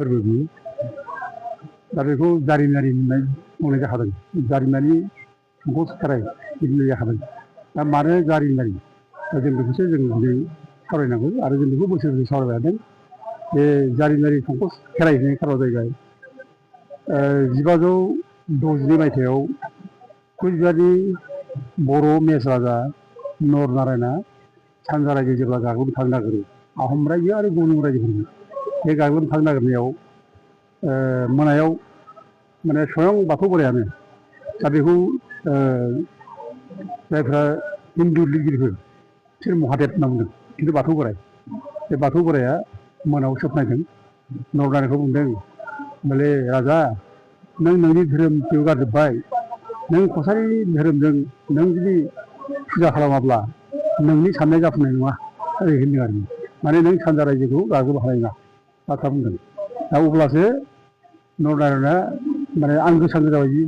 फोरबो बियो दा बेखौ जारिमिनारि होननाय बुंनाय जाखादों जारिमिनारि संकस खेराइ बिदि जाखादों दा मानो जारिमिनारि दा जों बेखौसो जों दिनै सावरायनांगौ आरो जों बेखौ बोसोर बोसोर सावरायबाय थादों बे जारिमिनारि संकस खेराइ होनाय खार'ना जाहैबाय 1562 मायथाइयाव कुचबिहारनि बर' मेस राजा नरनारायणआ सानजा रायजो जेब्ला गाग्लोबनो थांनो नागिरो आहम रायजो आरो गुबुन रायजोफोरजों बे गाग्लोबनो थांनो नागिरनायाव मोनायाव माने स्वयं बाथौ बोरायानो दा बेखौ जायफ्रा हिन्दु लिरगिरिफोर बिसोर महादेब होनना बुंदों खिन्थु बाथौ बोराय बे बाथौ बोराया मोनायाव सोबनायदों नरनारायणखौ बुंदों बोले राजा नों नोंनि धोरोमखौ गारजोब्बाय नों कसारि धोरोमजों नों जुदि फुजा खालामाब्ला नोंनि साननाय जाफुंनाय नङा ओरै होनदों आरो माने नों सानजा रायजोखौ गाग्लोबनो हानाय नङा बाथ्रा बुंदों दा अब्लासो नरनारायणआ माने आंगो सांगो जाबाय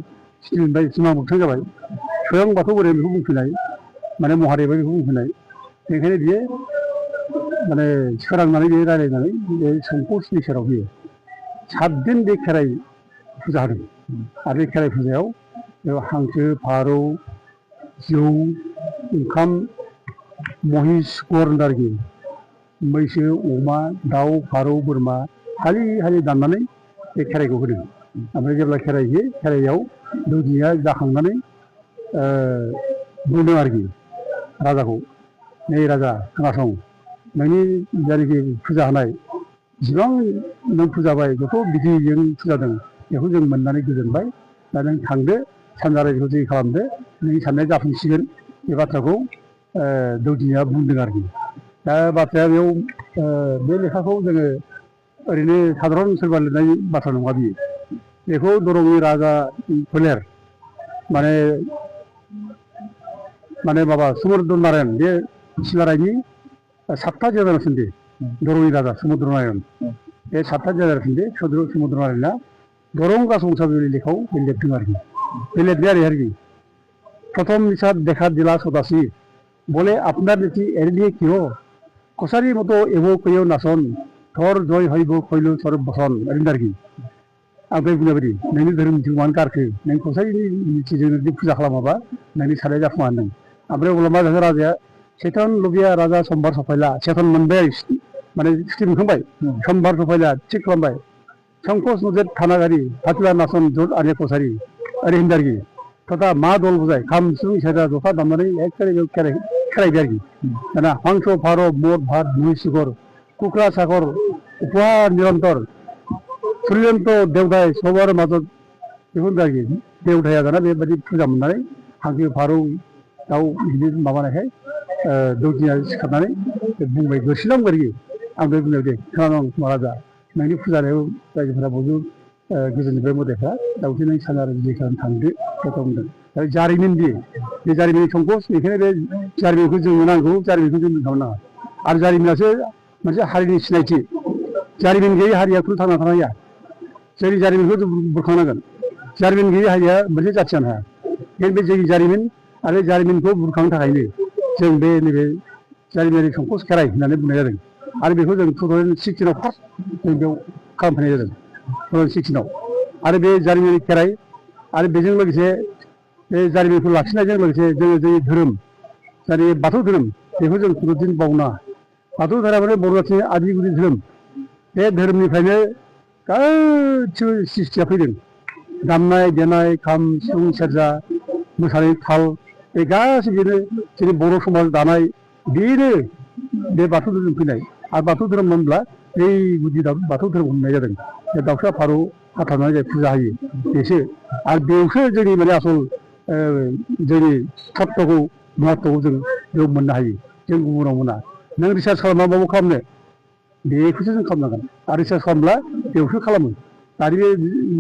सिटिनिफ्राय सिमा मोगथां जाबाय स्वयं बाथौ बोराया बेखौ बुंफिननाय माने महादेबआ बेखौ बुंफिननाय बेनिखायनो बियो माने सोरांनानै बे रायज्लायनानै बे संकसनि सेराव फैयो 7 दिन बे खेराइ फुजा होदों आरो बे खेराइ फुजायाव बेयाव हांसो फारौ जौ ओंखाम महिष गर आरोखि मैसो अमा दाउ फारौ बोरमा हालि हालि दाननानै बे खेराइखौ होदों ओमफ्राय जेब्ला खेराइ होयो खेराइयाव दौदिनिया जाखांनानै बुंदों आरोखि राजाखौ नै राजा खोनासं नोंनि जायनाखि फुजा होनाय जिसिबां नों फुजाबाय जथ' बिधिजों फुजादों बेखौ जों मोननानै गोजोनबाय दा नों थांदो सानजा रायजोखौ जै खालामदो नोंनि साननाया जाफुंसिगोन बे बाथ्राखौ दौदिनिया बुंदों आरोखि दा बाथ्राया बेयाव बे लेखाखौ जोङो ओरैनो साधारन सोरबा लिरनाय बाथ्रा नङा बियो बेखौ दरंनि राजा फोलेर माने माबा समुद्र नारायण बे सिलारायनि 7था जेनेरेसन दे दरंनि राजा समुद्र नारायण बे 7था जेनेरेसन दे समुद्र नारायणआ दरं राजबंसावली लेखायाव बे लिरदों आरोखि बे लिरनाय आरोखि प्रथम निषाद দেখা দিলা সদাসি বলে আপনার নীতি এড়িয়ে কিয় কসারি মতো এব কইও নাচন ধর জয় হইব কইল সরব বসন ओरैनो आरोखि आं बे बुंनाय बायदि नोंनि धोरोमथिं मानो गारखो नों कसारिनि नीतिजों जुदि फुजा खालामाबा नोंनि साननाया जाफुङा होनदों ओमफ्राय अब्ला मा जाखो राजाया सेथन लुबिया राजा समबार सफायला सेथन मोनबाय माने सुथि मोनखांबाय समबार सफायला थिग खालामबाय संकस नजेर थानागारि हाथिला नासन जद आर्य कसारि ओरै होनदों आरोखि तथा मा दल बुजाय खाम सिफुं सेरजा जथा दामनानै एखेबारे खेराइबाय आरोखि दाना हांसो फारौ मद भात मैसोगर कुक्रा सागर उपहार निरन्तर सुर्यन्त देवदाय सबार माजत बेखौ होनदों आरोखि देवदाया दाना बेबायदि फुजा मोननानै हांसो फारौ दाउ बिदि माबानायखाय दौदिनिया सिखारनानै बुंबाय गोसोनांगौ आरोखि आं बे बुंनायाव दे खोनादों महाराजा नोंनि फुजानायाव रायजोफोरा बयबो गोजोननिफ्राय मोदायफ्रा दाउजो नों सानजा रायजो खालामनो थांदो बेखौ बुंदों दा जारिमिन बियो बे जारिमिन संकस बेखायनो बे जारिमिनखौ जोंनो नांगौ जारिमिनखौ जों दोनथ'नो नाङा आरो जारिमिनासो मोनसे हारिनि सिनायथि जारिमिन गैयै हारिया खुनु थांना थानो हाया जोंनि जारिमिनखौ जों बुरखांनांगोन जारिमिन गैयै हारिया मोनसे जाथि जानो हाया बेखायनो बे जोंनि जारिमिन आरो जारिमिनखौ बुरखांनो थाखायनो जों बे नैबे जारिमिनारि संकस खेराइ होननानै बुंनाय जादों आरो बेखौ जों 2016 फार्स्ट जों बेयाव खालामफैनाय जादों 2016 आरो बे जारिमिनारि खेराइ आरो बेजों लोगोसे बे जारिमिनखौ लाखिनायजों लोगोसे जोङो जोंनि धोरोम जारि बाथौ धोरोम बेखौ जों खुनु दिन बावनाङा बाथौ धोरोमानो बर' जाथिनि आदि गुदि धोरोम बे धोरोमनिफ्रायनो गासिबो सृष्टिया फैदों दामनाय देनाय खाम सिफुं सेरजा मोसानाय थाल बे गासैबोनो जोंनि बर' समाज दानाय बेनो बे बाथौ धोरोम फैनाय आरो बाथौ धोरोम होनब्ला बै गुदि बाथौ धोरोम होननाय जादों बे दाउसा फारौ हाथारनानै जाय फुजा होयो बेसो आरो बेवसो जोंनि माने आसल जोंनि तत्वखौ महत्वखौ जों बेयाव मोननो हायो जों गुबुनाव मोना नों रिसार्च खालामना माबा खालामनो बेखौसो जों खालामनांगोन आरो रिसार्च खालामब्ला बेवसो खालामो दानि बे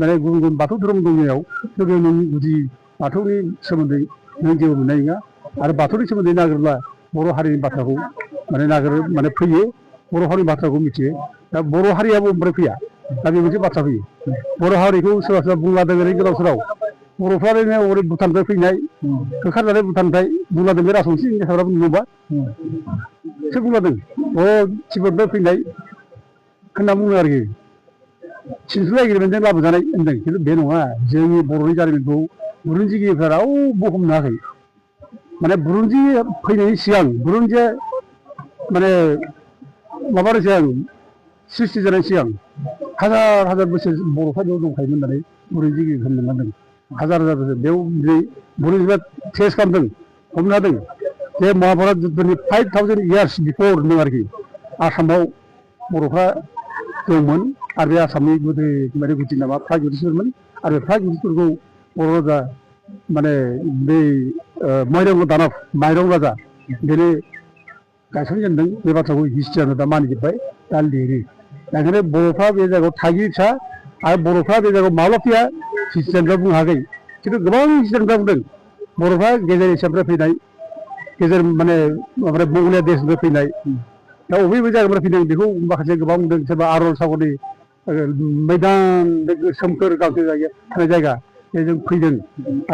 माने गुबुन गुबुन बाथौ धोरोम दंनायाव जोङो नों गुदि बाथौनि सोमोन्दै नों जेबो मोननाय नङा आरो बाथौनि सोमोन्दै नागिरब्ला बर' हारिनि बाथ्राखौ माने फैयो बर' हारिनि बाथ्राखौ मिथियो दा बर' हारियाबो ओमफ्राय फैया दा बे मोनसे बाथ्रा फैयो बर' हारिखौ सोरबा सोरबा बुंलादों ओरै गोदाव सोराव बर'फ्रानो ओरै भुटाननिफ्राय फैनाय होखारजानाय भुटाननिफ्राय बुंलादों बे राजबंसि हिनजावसाफ्राबो नुबा सोर बुंलादों तिब्बतनिफ्राय फैनाय होनना बुङो आरोखि सिनस्लु लाबोजानाय होनदों खिन्थु बे नङा जोंनि बर'नि जारिमिनखौ बुरन्जिगिरिफ्रा रावबो हमनो हायाखै माने बुरन्जि फैनायनि सिगां बुरन्जिया माने माबानि सिगां सृष्टि जानायनि सिगां हाजार हाजार बोसोर बर'फ्रा बेयाव दंखायोमोन होननानै बुरन्जिगिरि होननो नांदों हाजार हाजार बोसोर बेयाव बुरन्जिफ्रा टेस्ट खालामदों हमनो हादों जे महाभारत जुद्धनि 5000 इयार्स बिफोर होनदों आरोखि आसामाव बर'फ्रा दंमोन आरो बे आसामनि गोदो माने गुदि नामा प्रागज्योतिषफोरमोन आरो बे प्रागज्योतिषफोरखौ बर' राजा माने बै माइरं राजा बेनो गायसनजेनदों बे बाथ्राखौ हिस्ट्रियानो दा मानिजोब्बाय दा लिरो ओंखायनो बर'फ्रा बे जायगायाव थागिबिसा आरो बर'फ्रा बे जायगायाव माब्ला फैया हिस्ट्रियानफ्रा बुंनो हायाखै खिन्थु गोबां हिस्ट्रियानफ्रा बुंदों बर'फ्रा गेजेर एसियानिफ्राय फैनाय गेजेर माने मंगलिया देशनिफ्राय फैनाय दा बबे जायगानिफ्राय फैदों बेखौ माखासे गोबां बुंदों सोरबा आरल सागरनि मैदान सोमखोर गांसो थानाय जायगा बेजों फैदों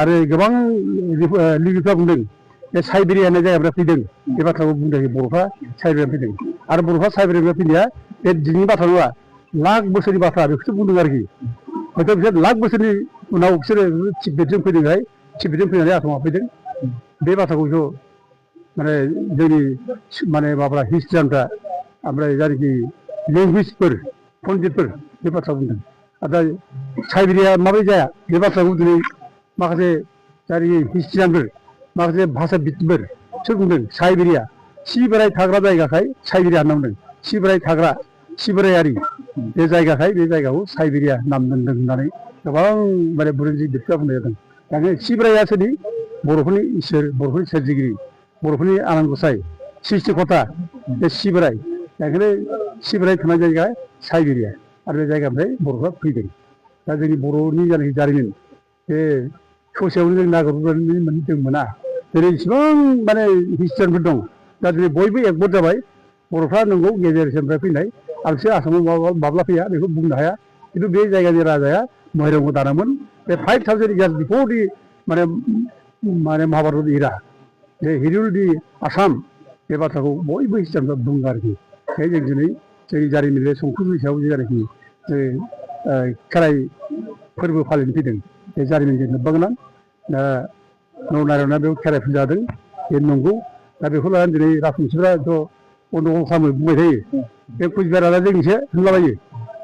आरो गोबां लिरगिरिफ्रा बुंदों बे साइबेरिया होननाय जायगानिफ्राय फैदों बे बाथ्राखौ बुंदों बर'फ्रा साइबेरियानिफ्राय फैदों आरो बर'फ्रा साइबेरियानिफ्राय फैनाया बे दिनैनि बाथ्रा नङा लाख बोसोरनि बाथ्रा बेखौसो बुंदों आरोखि हयथ' बिसोर लाख बोसोरनि उनाव बिसोरो तिब्बेतजों फैदोंहाय तिब्बेतजों फैनानै आसामाव फैदों बे बाथ्राखौ माने जोंनि माने माबाफ्रा हिस्ट्रियानफ्रा ओमफ्राय जायनाखि लेंगुवेजफोर पन्डितफोर बे बाथ्रा बुंदों आरो दा साइबेरिया माबोरै जाया बे बाथ्राखौ दिनै माखासे जायनाखि हिस्ट्रियानफोर माखासे भाषाबिदफोर बिसोर बुंदों साइबेरिया सिबोराय थाग्रा जायगाखाय साइबेरिया नाम दोनदों सिबोराय थाग्रा सिबोरायारि बे जायगाखाय बे जायगाखौ साइबेरिया नाम दोनदों होननानै गोबां माने बुरन्जिगिरिफ्रा बुंनाय जादों दा सिबोराया सोरनि बर'फोरनि इसोर बर'फोरनि सोरजिगिरि बर'फोरनि आनान गसाइ सृष्टिकर्ता बे सिबोराय ओंखायनो सिबोराय थानाय जायगा साइबेरिया आरो बे जायगानिफ्राय बर'फ्रा फैदों दा जोंनि बर'नि जायनाखि जारिमिन बे ससेयावनो जों नागिरनानै जों मोना दिनै इसेबां माने हिस्ट्रियानफोर दं दा दिनै बयबो एकमत जाबाय बर'फ्रा नंगौ गेजेर एसियानिफ्राय फैनाय आरो बिसोर आसामाव माब्ला फैया बेखौ बुंनो हाया खिन्थु बे जायगानि राजाया महिरंग दानोमोन बे 5000 इयार्स बिफोर दि माने महाभारत इरा बे हिरुल दि आसाम बे बाथ्राखौ बयबो हिस्ट्रियानफ्रा बुङो आरोखि बेखायनो जों दिनै जोंनि जारिमिन बे संकस बैसागआव जेनाखि खेराइ फोरबो फालिनो फैदों बे जारिमिनजों लोब्बा गोनां दा नरनारायणआ बेयाव खेराइ फुजा जादों बे नंगौ दा बेखौ लानानै दिनै राजबंसिफ्राथ' गन्दगल खालामो बुंबाय थायो बे कुचबिहारा जोंनिसो होनलाबायो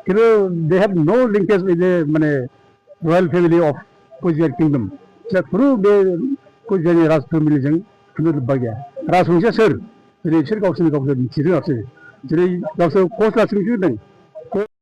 खिन्थु दे हेभ न' लिंकेज उइथ माने रयेल फेमिलि अफ कुचबिहार किंडम खुनु बे कुचबिहारनि राज फेमिलिजों खुनु लोब्बा गैया राजबंसिया सोर दिनै बिसोर गावसोर मिथिरोङासै जेरै गावसोर कच राजबंसि होनदों